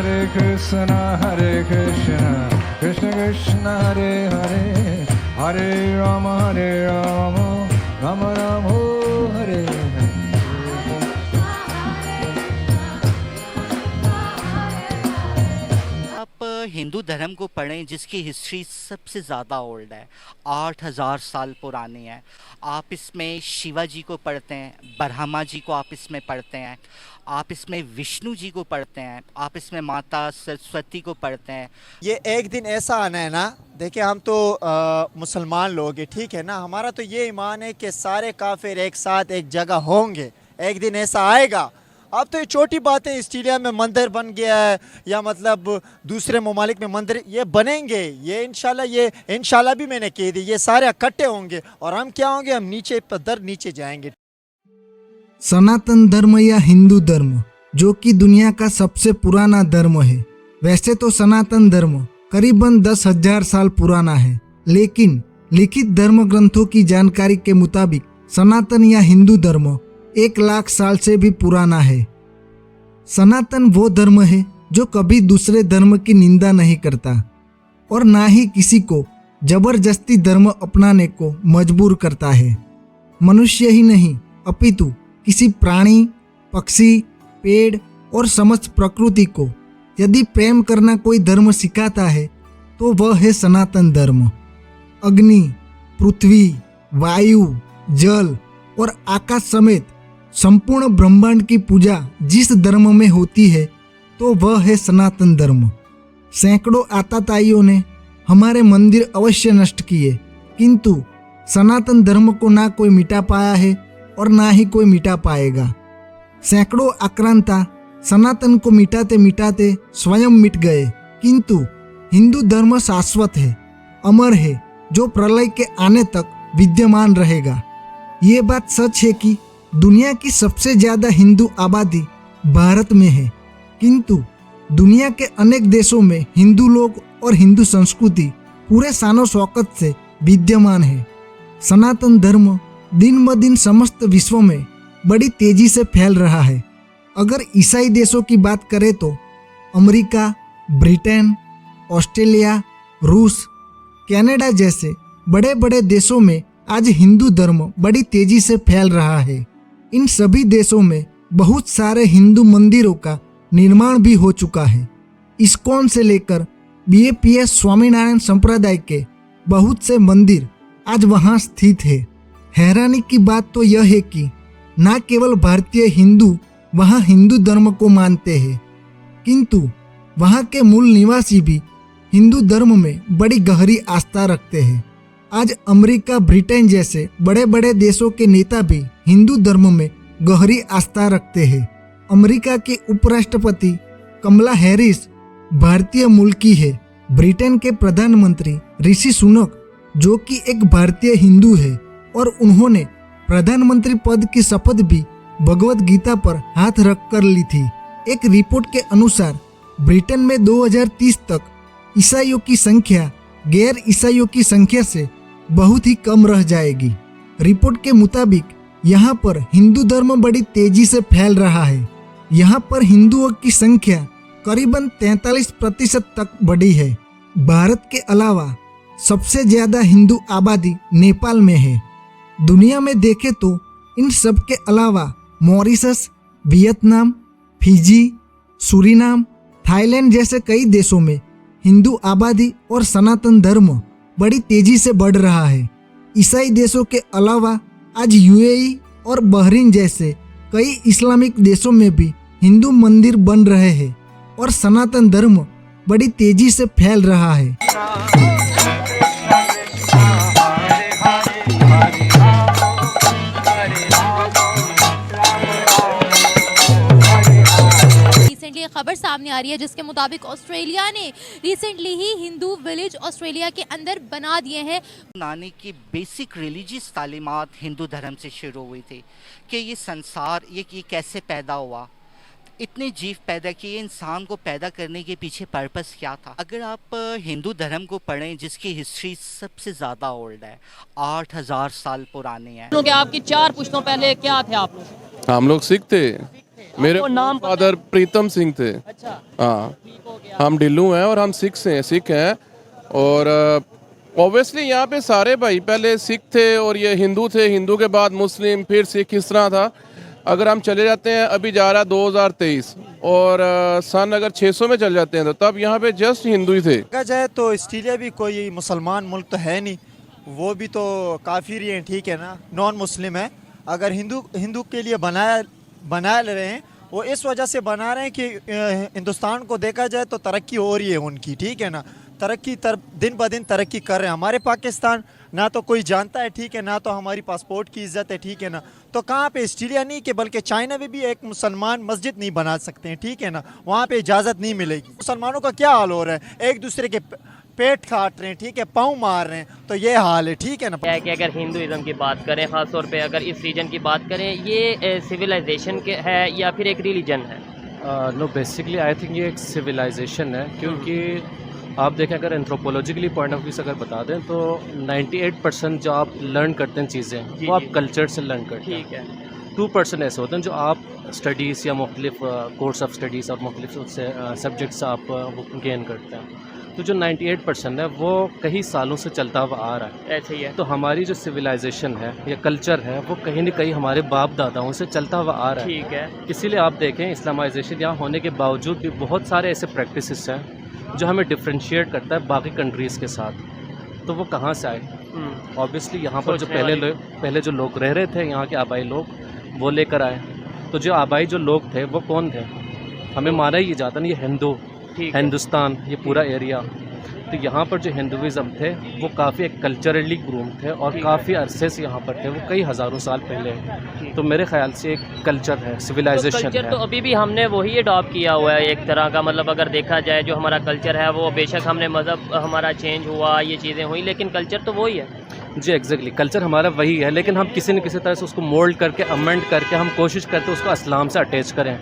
Hare Krishna, Krishna Krishna Hare Hare, Hare Rama, Rama Rama Hare Hare. आप हिंदू धर्म को पढ़ें जिसकी हिस्ट्री सबसे ज़्यादा ओल्ड है, 8000 साल पुरानी है। आप इसमें शिवाजी को पढ़ते हैं, ब्रह्मा जी को आप इसमें पढ़ते हैं, आप इसमें विष्णु जी को पढ़ते हैं, आप इसमें माता सरस्वती को पढ़ते हैं। ये एक दिन ऐसा आना है ना, देखिए हम तो मुसलमान लोग हैं, ठीक है ना, हमारा तो ये ईमान है कि सारे काफिर एक साथ एक जगह होंगे, एक दिन ऐसा आएगा। अब तो ये छोटी बात है, ऑस्ट्रेलिया में मंदिर बन गया है या मतलब दूसरे ममालिक में मंदिर ये बनेंगे, ये इंशाल्लाह भी मैंने कह दी, ये सारे इकट्ठे होंगे और हम क्या होंगे, हम नीचे पदर नीचे जाएंगे। सनातन धर्म या हिंदू धर्म जो कि दुनिया का सबसे पुराना धर्म है। वैसे तो सनातन धर्म करीबन 10,000 साल पुराना है, लेकिन लिखित धर्म ग्रंथों की जानकारी के मुताबिक सनातन या हिंदू धर्म 1,00,000 साल से भी पुराना है। सनातन वो धर्म है जो कभी दूसरे धर्म की निंदा नहीं करता और ना ही किसी को जबरदस्ती धर्म अपनाने को मजबूर करता है। मनुष्य ही नहीं अपितु किसी प्राणी, पक्षी, पेड़ और समस्त प्रकृति को यदि प्रेम करना कोई धर्म सिखाता है तो वह है सनातन धर्म। अग्नि, पृथ्वी, वायु, जल और आकाश समेत संपूर्ण ब्रह्मांड की पूजा जिस धर्म में होती है तो वह है सनातन धर्म। सैकड़ों आताताइयों ने हमारे मंदिर अवश्य नष्ट किए, किंतु सनातन धर्म को ना कोई मिटा पाया है और ना ही कोई मिटा पाएगा। सैकड़ों आक्रांता सनातन को मिटाते मिटाते स्वयं मिट गए, किंतु हिंदू धर्म शाश्वत है, अमर है, जो प्रलय के आने तक विद्यमान रहेगा। ये बात सच है कि दुनिया की सबसे ज्यादा हिंदू आबादी भारत में है, किंतु दुनिया के अनेक देशों में हिंदू लोग और हिंदू संस्कृति पूरे शानो शौकत से विद्यमान है। सनातन धर्म दिन ब दिन समस्त विश्व में बड़ी तेजी से फैल रहा है। अगर ईसाई देशों की बात करें तो अमेरिका, ब्रिटेन, ऑस्ट्रेलिया, रूस, कनाडा जैसे बड़े बड़े देशों में आज हिंदू धर्म बड़ी तेजी से फैल रहा है। इन सभी देशों में बहुत सारे हिंदू मंदिरों का निर्माण भी हो चुका है। इस्कॉन से लेकर BAPS स्वामीनारायण संप्रदाय के बहुत से मंदिर आज वहां स्थित है। हैरानी की बात तो यह है कि न केवल भारतीय हिंदू वहां हिंदू धर्म को मानते हैं, किंतु वहां के मूल निवासी भी हिंदू धर्म में बड़ी गहरी आस्था रखते हैं। आज अमेरिका, ब्रिटेन जैसे बड़े बड़े देशों के नेता भी हिंदू धर्म में गहरी आस्था रखते हैं। अमेरिका के उपराष्ट्रपति कमला हैरिस भारतीय मूल की है। ब्रिटेन के प्रधानमंत्री ऋषि सुनक जो कि एक भारतीय हिंदू है और उन्होंने प्रधानमंत्री पद की शपथ भी भगवत गीता पर हाथ रख कर ली थी। एक रिपोर्ट के अनुसार ब्रिटेन में 2030 तक ईसाइयों की संख्या गैर ईसाइयों की संख्या से बहुत ही कम रह जाएगी। रिपोर्ट के मुताबिक यहाँ पर हिंदू धर्म बड़ी तेजी से फैल रहा है। यहाँ पर हिंदुओं की संख्या करीबन 43% तक बढ़ी है। भारत के अलावा सबसे ज्यादा हिंदू आबादी नेपाल में है। दुनिया में देखें तो इन सब के अलावा Mauritius, Vietnam, Fiji, Suriname, Thailand जैसे कई देशों में हिंदू आबादी और सनातन धर्म बड़ी तेजी से बढ़ रहा है। ईसाई देशों के अलावा आज UAE और बहरीन जैसे कई इस्लामिक देशों में भी हिंदू मंदिर बन रहे हैं और सनातन धर्म बड़ी तेजी से फैल रहा है। खबर सामने आ रही है जिसके मुताबिक ऑस्ट्रेलिया ने रिसेंटली ही हिंदू विलेज ऑस्ट्रेलिया के अंदर बना दिए हैं। बनाने की बेसिक रिलीजियस तालीमात हिंदू धर्म से शुरू हुई थी कि ये संसार ये कैसे पैदा हुआ, इतने जीव पैदा किए, इंसान को पैदा करने के पीछे पर्पस क्या था। अगर आप हिंदू धर्म को पढ़ें जिसकी हिस्ट्री सबसे ज़्यादा ओल्ड है, 8000 साल पुरानी है। आपकी 4 पुश्तों पहले क्या थे आप लोग? हम लोग सिख थे। मेरे आपको नाम पता फादर प्रीतम सिंह थे। अच्छा, हाँ, ठीक हो गया। हम डिल्लू हैं और हम सिख हैं। और ऑब्वियसली यहाँ पे सारे भाई पहले सिख थे और ये हिंदू थे, हिंदू के बाद मुस्लिम, फिर सिख, इस तरह था। अगर हम चले जाते हैं, अभी जा रहा 2023 और सन अगर 600 में चल जाते हैं तो तब यहाँ पे जस्ट हिंदू ही थे। देखा जाए तो ऑस्ट्रेलिया भी कोई मुसलमान मुल्क तो है नहीं, वो भी तो काफिर ही हैं, ठीक है ना, नॉन मुस्लिम है। अगर हिंदू के लिए बना ले रहे हैं, वो इस वजह से बना रहे हैं कि हिंदुस्तान को देखा जाए तो तरक्की हो रही है उनकी, ठीक है ना, दिन ब दिन तरक्की कर रहे हैं। हमारे पाकिस्तान ना तो कोई जानता है, ठीक है, ना तो हमारी पासपोर्ट की इज्जत है, ठीक है ना। तो कहाँ पे ऑस्ट्रेलिया नहीं कि बल्कि चाइना में भी एक मुसलमान मस्जिद नहीं बना सकते हैं, ठीक है ना, वहाँ पे इजाज़त नहीं मिलेगी। मुसलमानों का क्या हाल हो रहा है, एक दूसरे के पेट काट रहे हैं, ठीक है, पाँव मार रहे हैं, तो ये हाल है, ठीक है ना। क्या है कि अगर हिंदुज़म की बात करें, ख़ास तौर पे अगर इस रीजन की बात करें, ये सिविलाइजेशन के है या फिर एक रिलीजन है? नो, बेसिकली आई थिंक ये एक सिविलाइजेशन है, क्योंकि आप देखें अगर एंथ्रोपोलॉजिकली पॉइंट ऑफ व्यू से अगर बता दें तो 98% जो आप लर्न करते हैं चीज़ें वो आप कल्चर से लर्न करते हैं। ठीक है। 2% ऐसे होते हैं जो आप स्टडीज़ या मुख्तलिफ कोर्स ऑफ स्टडीज़ और मुख्तलिफ उससे सब्जेक्ट्स आप वो गेन करते हैं। तो जो 98% है वो कई सालों से चलता हुआ आ रहा है। ऐसे ही है। तो हमारी जो सिविलाइजेशन है या कल्चर है वो कहीं न कहीं हमारे बाप दादाओं से चलता हुआ आ रहा है। ठीक है। इसीलिए आप देखें इस्लामाइजेशन यहाँ होने के बावजूद भी बहुत सारे ऐसे प्रैक्टिसेस हैं जो हमें डिफ्रेंशिएट करता है बाकी कंट्रीज़ के साथ। तो वो कहाँ से आए? ऑब्वियसली यहाँ पर जो पहले जो लोग रह रहे थे, यहाँ के आबाई लोग, वो लेकर आए। तो जो आबाई जो लोग थे वो कौन थे? हमें माना ही जाता ना, ये हिंदू, हिंदुस्तान, ये पूरा एरिया। तो यहाँ पर जो हिंदुज़म थे वो काफ़ी एक कल्चरली ग्रूम थे और काफ़ी अरसे से यहाँ पर थे, वो कई हज़ारों साल पहले। तो मेरे ख्याल से एक कल्चर है, सिविलाइजेशन तो कल्चर है। तो अभी भी हमने वही अडॉप्ट किया हुआ है एक तरह का, मतलब अगर देखा जाए जो हमारा कल्चर है वो बेशक हमने मज़हब हमारा चेंज हुआ, ये चीज़ें हुई, लेकिन कल्चर तो वही है। जी एग्जैक्टली, कल्चर हमारा वही है, लेकिन हम किसी न किसी तरह से उसको मोल्ड करके, अमेंड करके हम कोशिश करते हैं उसको इस्लाम से अटैच करें,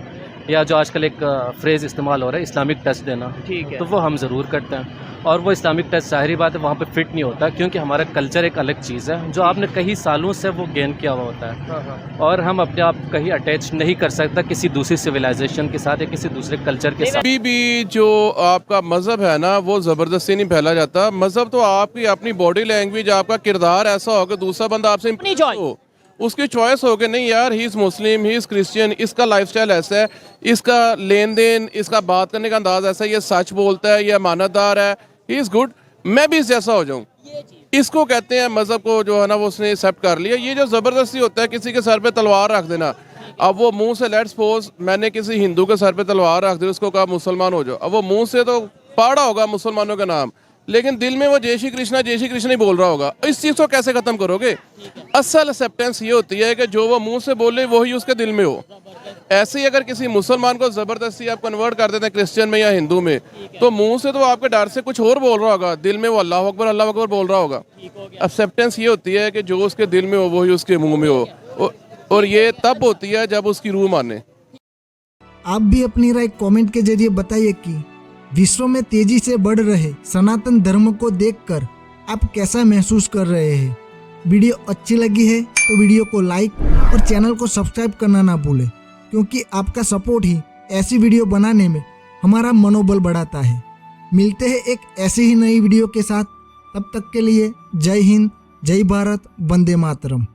या जो आजकल एक फ्रेज़ इस्तेमाल हो रहा है इस्लामिक टच देना। ठीक है। तो वो हम ज़रूर करते हैं और वो इस्लामिक टच ज़ाहिरी बात है वहाँ पे फिट नहीं होता, क्योंकि हमारा कल्चर एक अलग चीज़ है जो आपने कई सालों से वो गेन किया हुआ होता है। हाँ। और हम अपने आप कहीं अटैच नहीं कर सकता किसी दूसरी सिविलाइजेशन के साथ या किसी दूसरे कल्चर के साथ। अभी भी जो आपका मज़हब है ना वो ज़बरदस्ती नहीं फैला जाता। मज़हब तो आपकी अपनी बॉडी लैंग्वेज, आपका किरदार ऐसा हो कि दूसरा बंदा आपसे अपनी choice। हो, उसकी चॉइस हो कि नहीं यार, he is Muslim, he is Christian, इसका लाइफस्टाइल ऐसा है, इसका लेन देन, इसका बात करने का अंदाज ऐसा है, ये सच बोलता है, ये अमानतदार है, ही इज़ गुड, मैं भी इस जैसा हो जाऊँ। इसको कहते हैं मज़हब को जो है ना वो उसने एक्सेप्ट कर लिया। ये जो ज़बरदस्ती होता है किसी के सर पे तलवार रख देना, अब वो मुंह से, लेट्स सपोज मैंने किसी हिंदू के सर पे तलवार रख दी, उसको कहा मुसलमान हो जाओ, अब वो मुंह से तो पढ़ा होगा मुसलमानों का नाम, लेकिन दिल में वो जय श्री कृष्णा ही बोल रहा होगा। इस चीज़ को कैसे ख़त्म करोगे? असल एक्सेप्टेंस ये होती है कि जो वो मुंह से बोले वही उसके दिल में हो। ऐसे ही अगर किसी मुसलमान को ज़बरदस्ती आप कन्वर्ट कर देते हैं क्रिश्चियन में या हिंदू में, तो मुंह से तो आपके डर से कुछ और बोल रहा होगा, दिल में वो अल्लाह अकबर बोल रहा होगा। एक्सेप्टेंस ये होती है कि जो उसके दिल में हो वही उसके मुँह में हो, और ये तब होती है जब उसकी रूह माने। आप भी अपनी राय कमेंट के जरिए बताइए कि विश्व में तेजी से बढ़ रहे सनातन धर्म को देखकर आप कैसा महसूस कर रहे हैं। वीडियो अच्छी लगी है तो वीडियो को लाइक और चैनल को सब्सक्राइब करना ना भूलें, क्योंकि आपका सपोर्ट ही ऐसी वीडियो बनाने में हमारा मनोबल बढ़ाता है। मिलते हैं एक ऐसी ही नई वीडियो के साथ, तब तक के लिए जय हिंद, जय भारत, वंदे मातरम।